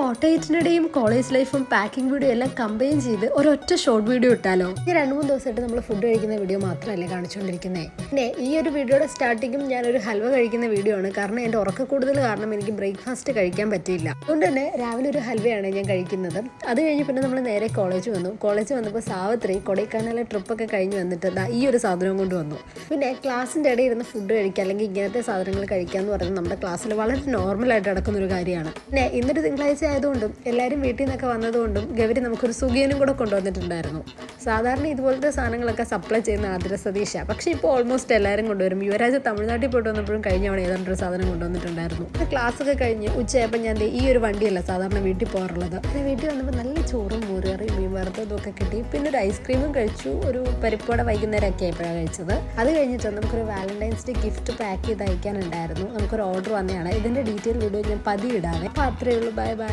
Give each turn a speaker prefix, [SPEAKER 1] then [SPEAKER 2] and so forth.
[SPEAKER 1] ഓട്ടോയിറ്റിനിടെയും college ലൈഫും packing video എല്ലാം combine ചെയ്ത് ഒരൊറ്റ ഷോർട്ട് വീഡിയോ ഇട്ടാലോ? ഈ 2-3 ദിവസമായിട്ട് നമ്മൾ ഫുഡ് കഴിക്കുന്ന വീഡിയോ മാത്രമല്ലേ കാണിച്ചുകൊണ്ടിരിക്കുന്നത്. പിന്നെ ഈ ഒരു വീഡിയോയുടെ സ്റ്റാർട്ടിങ്ങും ഞാനൊരു ഹൽവ കഴിക്കുന്ന വീഡിയോ ആണ്. കാരണം എൻ്റെ ഉറക്കക്കൂടുതൽ കാരണം എനിക്ക് ബ്രേക്ക്ഫാസ്റ്റ് കഴിക്കാൻ പറ്റിയില്ല. അതുകൊണ്ട് തന്നെ രാവിലെ ഒരു ഹൽവയാണ് ഞാൻ കഴിക്കുന്നത്. അത് കഴിഞ്ഞ് പിന്നെ നമ്മൾ നേരെ കോളേജ് വന്നപ്പോൾ സാവിത്രി കൊടൈക്കനാലിലെ ട്രിപ്പൊക്കെ കഴിഞ്ഞ് വന്നിട്ട് ഈ ഒരു സാധനം കൊണ്ട് വന്നു. പിന്നെ ക്ലാസ്സിൻ്റെ ഇടയിൽ ഇരുന്ന് ഫുഡ് കഴിക്കുക അല്ലെങ്കിൽ ഇങ്ങനത്തെ സാധനങ്ങൾ കഴിക്കുക എന്ന് പറയുന്നത് നമ്മുടെ ക്ലാസ്സിൽ വളരെ നോർമലായിട്ട് നടക്കുന്ന ഒരു കാര്യമാണ്. പിന്നെ ഇന്നൊരു തിങ്കളാഴ്ച ആയതുകൊണ്ടും എല്ലാവരും വീട്ടിൽ നിന്നൊക്കെ വന്നതുകൊണ്ടും ഗൗരി നമുക്കൊരു സുഖിയനും കൂടെ കൊണ്ടുവന്നിട്ടുണ്ടായിരുന്നു. സാധാരണ ഇതുപോലത്തെ സാധനങ്ങളൊക്കെ സപ്ലൈ ചെയ്യുന്ന ആതിര സതീഷ, പക്ഷേ ഇപ്പോൾ ഓൾമോസ്റ്റ് എല്ലാവരും കൊണ്ടുവരും. യുവരാജ് തമിഴ്നാട്ടിൽ പോയിട്ട് വന്നപ്പോഴും കഴിഞ്ഞ തവണ ഏതാണ്ടൊരു സാധനം കൊണ്ടുവന്നിട്ടുണ്ടായിരുന്നു. ക്ലാസ്സൊക്കെ കഴിഞ്ഞ് ഉച്ചയായപ്പോൾ ഞാൻ ഈ ഒരു വണ്ടിയല്ല സാധാരണ വീട്ടിൽ പോകാറുള്ളത്. പിന്നെ വീട്ടിൽ വന്നപ്പോൾ നല്ല ചോറും മോരുകറിയും മീൻ വറുത്തതും ഒക്കെ കിട്ടി. പിന്നെ ഒരു ഐസ്ക്രീമും കഴിച്ചു. ഒരു പരിപ്പോടെ വൈകുന്നേരമൊക്കെ ആയപ്പോഴാണ് കഴിച്ചത്. അത് കഴിഞ്ഞിട്ട് നമുക്കൊരു വാലന്റൈൻസ് ഡേ ഗിഫ്റ്റ് പാക്ക് ചെയ്ത് അയക്കാനുണ്ടായിരുന്നു. നമുക്കൊരു ഓർഡർ വന്നതാണ്. ഇതിൻ്റെ ഡീറ്റെയിൽ വീഡിയോ ഞാൻ പതിയെ ഇടാവേ. അപ്പോൾ അത്രയേ ഉള്ളൂ. Bye bye.